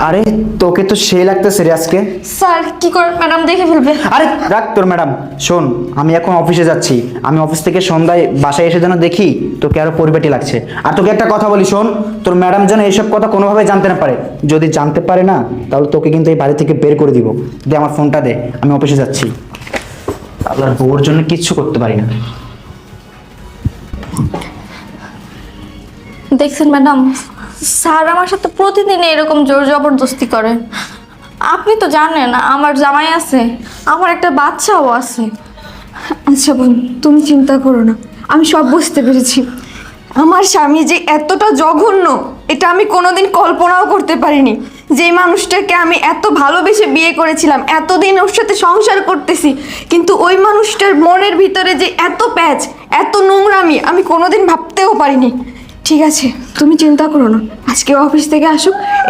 আরে তোকে তো সেই লাগতেছে রে আজকে। স্যার কি করে ম্যাডাম দেখে ফেলবে? আরে রাখ তোর ম্যাডাম। শোন, আমি এখন অফিসে যাচ্ছি। আমি অফিস থেকে সন্ধ্যায় বাসায় এসে যেন দেখি তোকে আরো পরিপাটি লাগছে। আর তোকে একটা কথা বলি, শোন, তোর ম্যাডাম যেন এইসব কথা কোনোভাবে জানতে না পারে। যদি জানতে পারে না, তাহলে তোকে কিন্তু এই বাড়ি থেকে বের করে দিব। দে আমার ফোনটা দে, আমি অফিসে যাচ্ছি। আল্লাহর বউর জন্য কিচ্ছু করতে পারি না। দেখছেন ম্যাডাম, স্যার আমার সাথে প্রতিদিন এরকম জোর জবরদস্তি করে। আপনি তো জানেন আমার জামাই আছে, আমার একটা বাচ্চাও আছে। আচ্ছা বোন, তুমি চিন্তা করো না, আমি সব বুঝতে পেরেছি। আমার স্বামী যে এতটা জঘন্য, এটা আমি কোনোদিন কল্পনাও করতে পারিনি। যে মানুষটাকে আমি এত ভালোবেসে বিয়ে করেছিলাম, এতদিন ওর সাথে সংসার করতেছি, কিন্তু ওই মানুষটার মনের ভিতরে যে এত প্যাচ, এত নোংরামি, আমি কোনোদিন ভাবতেও পারিনি। ঠিক আছে, তুমি চিন্তা করো না, আজকে অফিস থেকে আসুক,